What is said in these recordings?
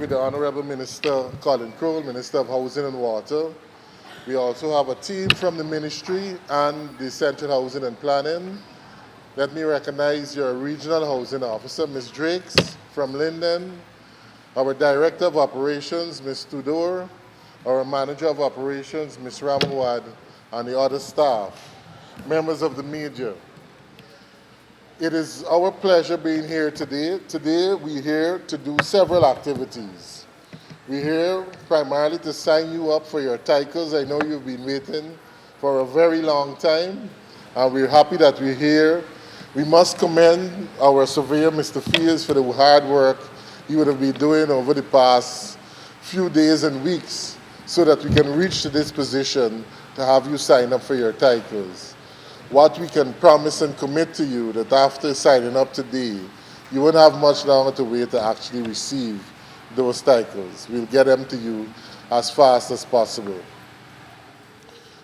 with the Honorable Minister Collin, Minister of Housing and Water. We also have a team from the Ministry and the Central Housing and Planning. Let me recognize your Regional Housing Officer, Ms. Drakes from Linden, our Director of Operations, Ms. Tudor, our Manager of Operations, Ms. Ramawad, and the other staff, members of the media. It is our pleasure being here today. Today, we're here to do several activities. We're here primarily to sign you up for your titles. I know you've been waiting for a very long time, and we're happy that we're here. We must commend our surveyor, Mr. Fields, for the hard work he would have been doing over the past few days and weeks so that we can reach to this position to have you sign up for your titles. What we can promise and commit to you that after signing up today, you won't have much longer to wait to actually receive those titles. We'll get them to you as fast as possible.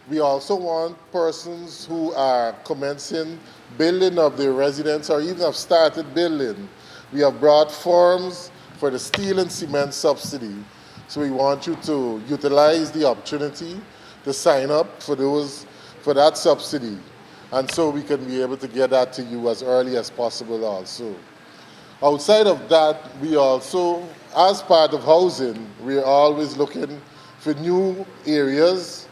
We also want persons who are commencing building of their residence or even have started building. We have brought forms for the steel and cement subsidy. So we want you to utilize the opportunity to sign up for that subsidy. And so we can be able to get that to you as early as possible also. Outside of that, we also, as part of housing, we're always looking for new areas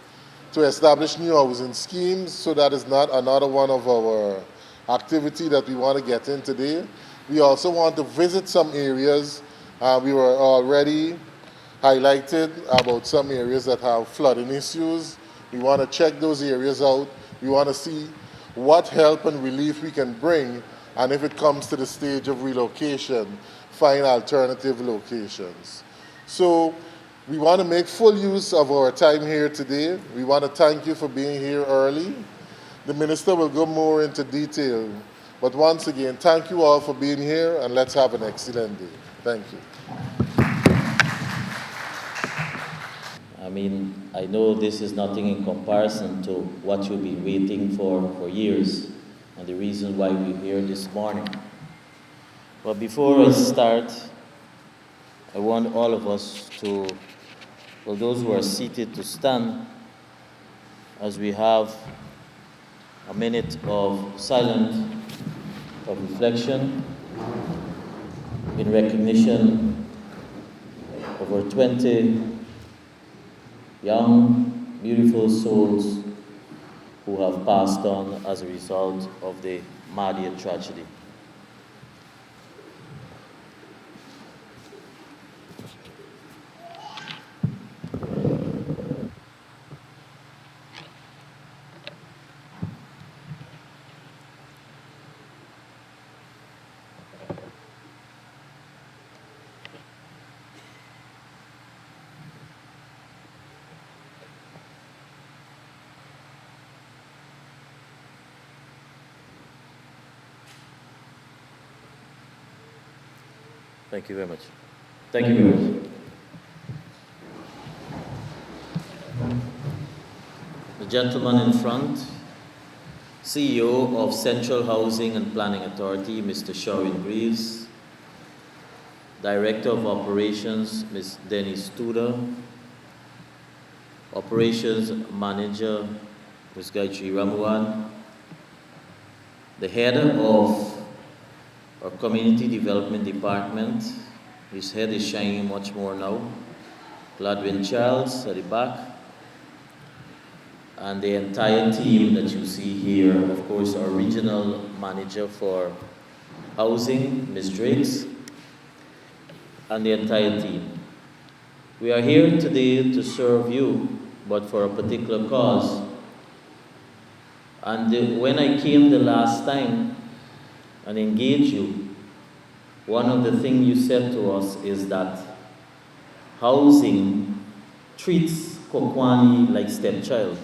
to establish new housing schemes, so that is not another one of our activity that we want to get in today. We also want to visit some areas. We were already highlighted about some areas that have flooding issues. We want to check those areas out. We want to see what help and relief we can bring, and if it comes to the stage of relocation, find alternative locations. So we want to make full use of our time here today. We want to thank you for being here early. The Minister will go more into detail, but once again, thank you all for being here, and let's have an excellent day. Thank you. I know this is nothing in comparison to what you've been waiting for years, and the reason why we're here this morning. But before I start, I want all of us to, for those who are seated, to stand as we have a minute of silence, of reflection, in recognition of our 20 young, beautiful souls who have passed on as a result of the 𝐒𝐤𝐤𝐻 tragedy. Thank you very much. Thank you very much. The gentleman in front, CEO of Central Housing and Planning Authority, Mr. Sherwyn Greaves, Director of Operations, Ms. Denise Tudor, Operations Manager, Ms. Gayatri Ramawad, the Head of our Community Development Department, his head is shining much more now, Gladwin Charles at the back, and the entire team that you see here, of course our Regional Manager for Housing, Ms. Drakes, and the entire team. We are here today to serve you, but for a particular cause. And when I came the last time and engaged you, one of the things you said to us is that housing treats Kwakwani like stepchild.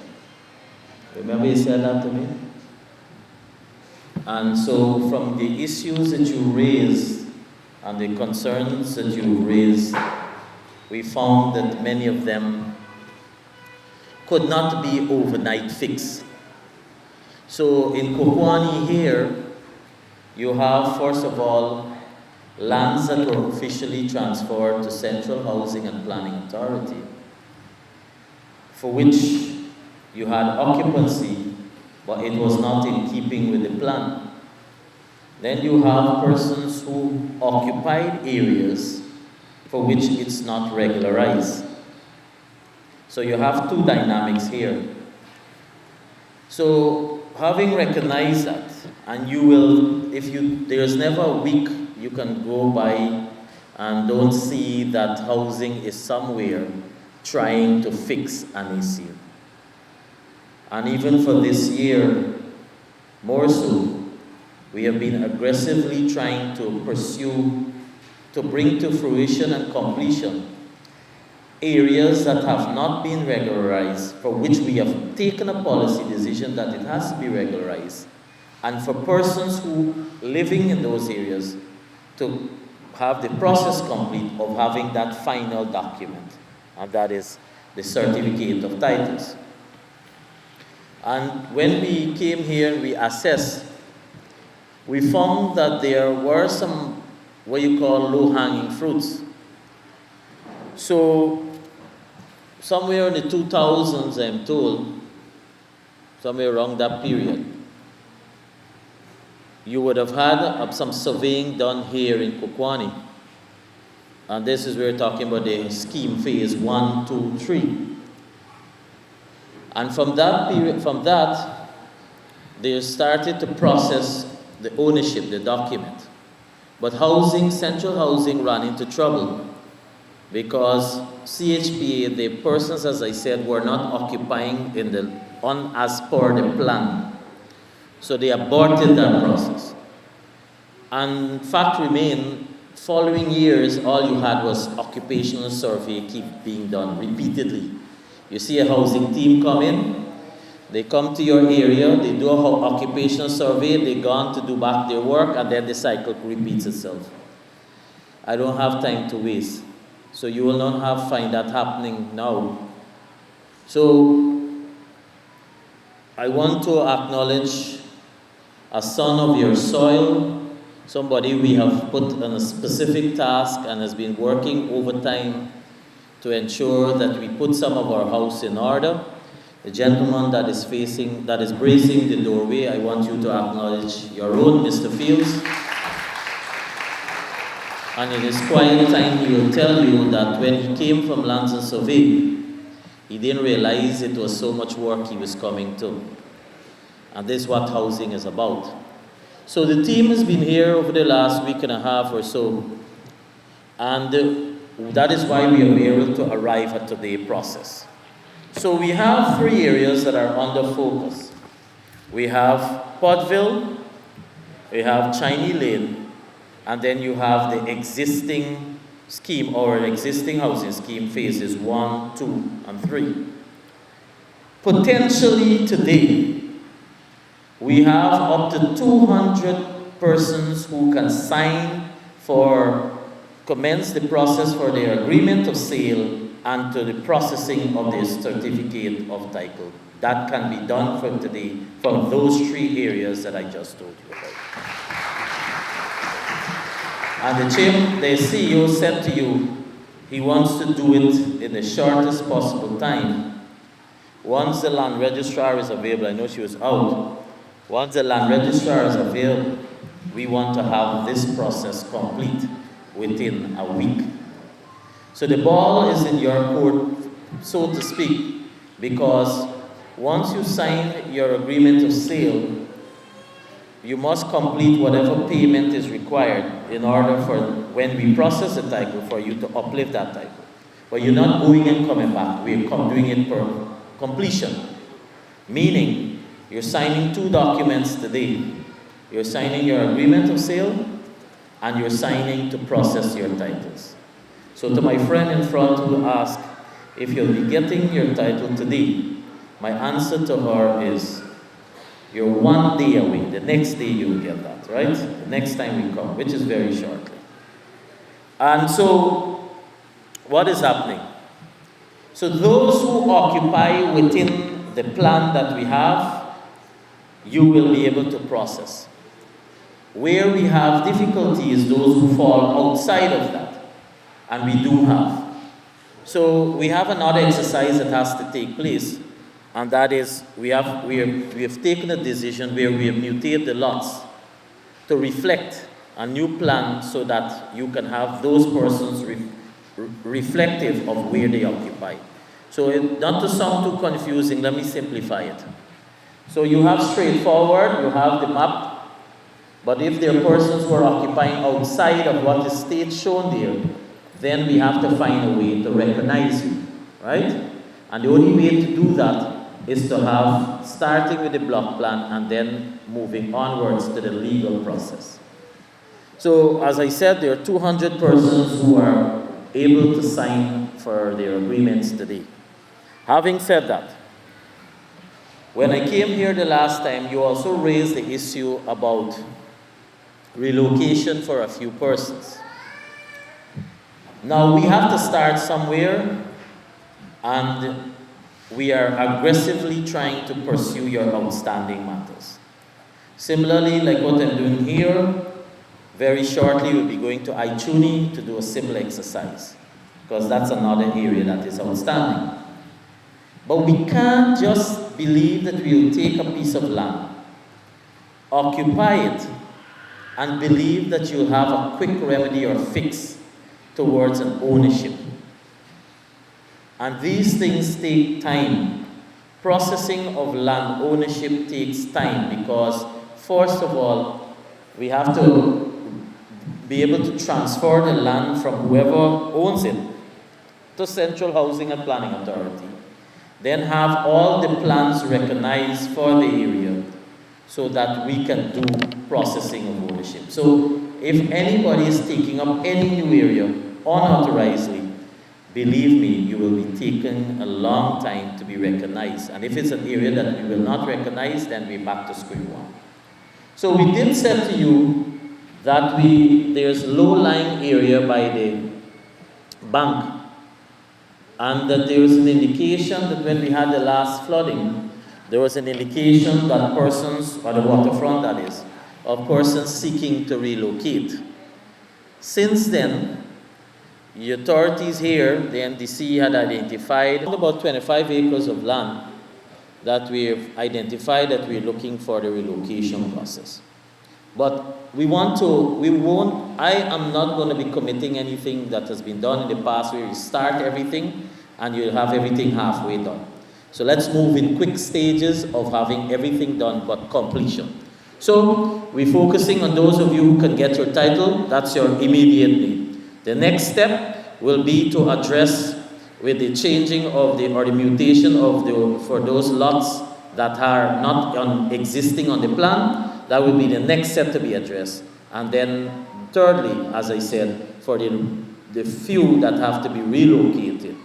Remember you said that to me? And so from the issues that you raised and the concerns that you raised, we found that many of them could not be overnight fixed. So in Kwakwani here, you have, first of all, lands that were officially transferred to Central Housing and Planning Authority, for which you had occupancy, but it was not in keeping with the plan. Then you have persons who occupied areas for which it's not regularized. So you have two dynamics here. So having recognized that, and you will, there's never a week you can go by and don't see that housing is somewhere trying to fix an issue. And even for this year, more so, we have been aggressively trying to pursue, to bring to fruition and completion areas that have not been regularized, for which we have taken a policy decision that it has to be regularized, and for persons who living in those areas to have the process complete of having that final document, and that is the certificate of titles. And when we came here, we assessed, we found that there were some, what you call low-hanging fruits. So, somewhere in the 2000s, I'm told, somewhere around that period, you would have had some surveying done here in Kwakwani. And this is where we're talking about the scheme phase 1, 2, 3. And from that period, they started to process the ownership, the document. But housing, central housing ran into trouble because CHPA, the persons, as I said, were not occupying as per the plan. So they aborted that process. And fact remained, following years, all you had was occupational survey keep being done repeatedly. You see a housing team come in, they come to your area, they do an occupational survey, they go on to do back their work, and then the cycle repeats itself. I don't have time to waste. So you will not find that happening now. So I want to acknowledge a son of your soil, somebody we have put on a specific task and has been working overtime to ensure that we put some of our house in order. The gentleman that is bracing the doorway, I want you to acknowledge your own, Mr. Fields. And in his quiet time, he will tell you that when he came from Lands and Survey, he didn't realize it was so much work he was coming to. And this is what housing is about. So the team has been here over the last week and a half or so, and that is why we are able to arrive at today's process. So we have three areas that are under focus. We have Potville, we have Chine Lane, and then you have the existing scheme or existing housing scheme phases 1, 2, and 3. Potentially today, we have up to 200 persons who can sign for commence the process for their agreement of sale and to the processing of their certificate of title. That can be done from today from those three areas that I just told you about. And the CEO said to you, he wants to do it in the shortest possible time. Once the land registrar is available, I know she was out, once the land registrar is available, we want to have this process complete within a week. So the ball is in your court, so to speak, because once you sign your agreement of sale, you must complete whatever payment is required in order for, when we process the title, for you to uplift that title. But you're not going and coming back. We're doing it per completion. Meaning, you're signing two documents today. You're signing your agreement of sale, and you're signing to process your titles. So to my friend in front who asked if you'll be getting your title today, my answer to her is, you're 1 day away. The next day you will get that, right? The next time we come, which is very shortly. And so, what is happening? So those who occupy within the plan that we have, you will be able to process. Where we have difficulty is those who fall outside of that, and we do have. So we have another exercise that has to take place, and that is we have taken a decision where we have mutated the lots to reflect a new plan so that you can have those persons reflective of where they occupy. So not to sound too confusing, let me simplify it. So you have straightforward, you have the map, but if there are persons who are occupying outside of what is state shown there, then we have to find a way to recognize you, right? And the only way to do that is to have, starting with the block plan and then moving onwards to the legal process. So as I said, there are 200 persons who are able to sign for their agreements today. Having said that, when I came here the last time, you also raised the issue about relocation for a few persons. Now we have to start somewhere, and we are aggressively trying to pursue your outstanding matters. Similarly, like what I'm doing here, very shortly we'll be going to 𝐒𝐢𝐿𝐿 to do a similar exercise, because that's another area that is outstanding. But we can't just believe that we'll take a piece of land, occupy it, and believe that you'll have a quick remedy or fix towards an ownership. And these things take time. Processing of land ownership takes time because, first of all, we have to be able to transfer the land from whoever owns it to Central Housing and Planning Authority. Then have all the plans recognized for the area so that we can do processing of ownership. So if anybody is taking up any new area unauthorizedly, believe me, you will be taking a long time to be recognized. And if it's an area that we will not recognize, then we're back to square one. So we did say to you that there's low-lying area by the bank, and that there was an indication that when we had the last flooding, there was an indication that persons, or the waterfront that is, of persons seeking to relocate. Since then, the authorities here, the NDC, had identified about 25 acres of land that we've identified that we're looking for the relocation process. But I am not going to be committing anything that has been done in the past where you start everything and you have everything halfway done. So let's move in quick stages of having everything done but completion. So we're focusing on those of you who can get your title. That's your immediate need. The next step will be to address with the changing of the mutation for those lots that are not existing on the plan. That will be the next step to be addressed. And then thirdly, as I said, for the few that have to be relocated.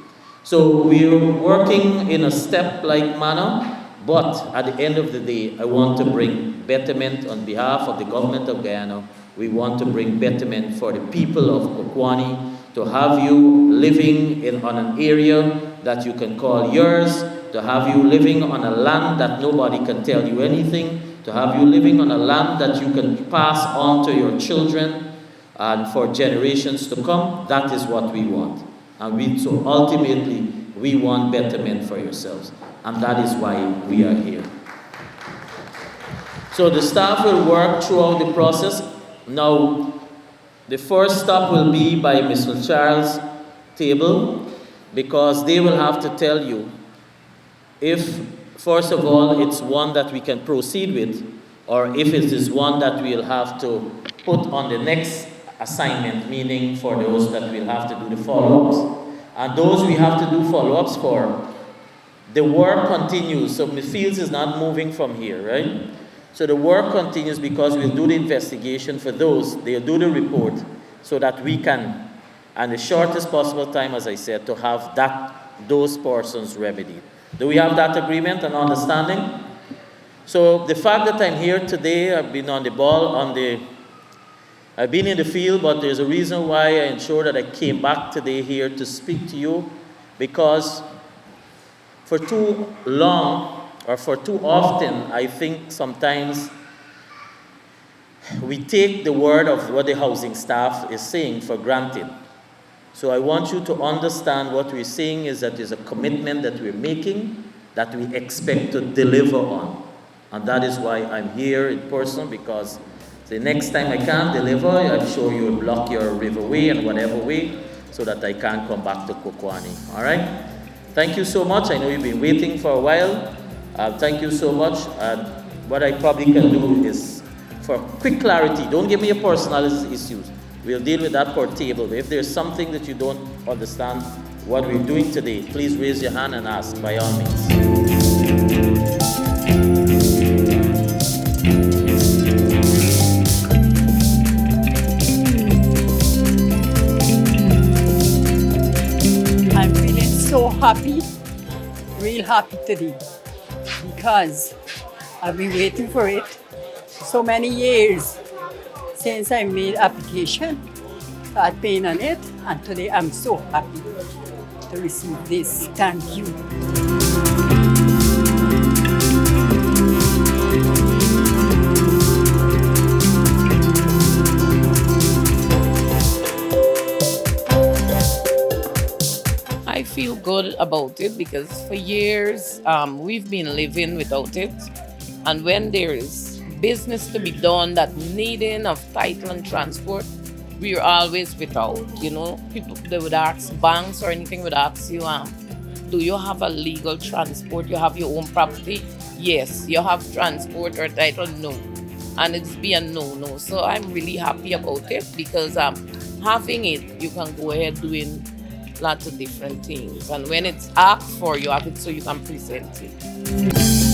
So we're working in a step-like manner, but at the end of the day, I want to bring betterment on behalf of the Government of Guyana. We want to bring betterment for the people of Kwakwani, to have you living on an area that you can call yours, to have you living on a land that nobody can tell you anything, to have you living on a land that you can pass on to your children and for generations to come. That is what we want. And so ultimately, we want betterment for yourselves. And that is why we are here. So the staff will work throughout the process. Now, the first stop will be by Mr. Charles' table, because they will have to tell you if, first of all, it's one that we can proceed with, or if it is one that we'll have to put on the next assignment, meaning for those that we'll have to do the follow-ups. And those we have to do follow-ups for, the work continues. So the fields is not moving from here, right? So the work continues because we'll do the investigation for those. They'll do the report so that we can, and the shortest possible time, as I said, to have those persons remedied. Do we have that agreement and understanding? So the fact that I'm here today, I've been on the ball, I've been in the field, but there's a reason why I ensure that I came back today here to speak to you, because for too long, or for too often, I think sometimes we take the word of what the housing staff is saying for granted. So I want you to understand what we're saying is that there's a commitment that we're making that we expect to deliver on. And that is why I'm here in person, because the next time I can't deliver, I'm sure you'll block your riverway and whatever way so that I can't come back to Kwakwani. All right? Thank you so much. I know you've been waiting for a while. Thank you so much. What I probably can do is, for quick clarity, don't give me your personal issues. We'll deal with that per table. But if there's something that you don't understand what we're doing today, please raise your hand and ask, by all means. I'm feeling so happy, real happy today, because I've been waiting for it so many years since I made application, started paying on it, and today I'm so happy to receive this. Thank you. I feel good about it because for years we've been living without it, and when there is business to be done that needing of title and transport, we're always without. You know, people, they would ask, banks or anything would ask you, do you have a legal transport? You have your own property? Yes. You have transport or title? No. And it's be a no. So I'm really happy about it because having it, you can go ahead doing lots of different things. And when it's asked for, you have it so you can present it.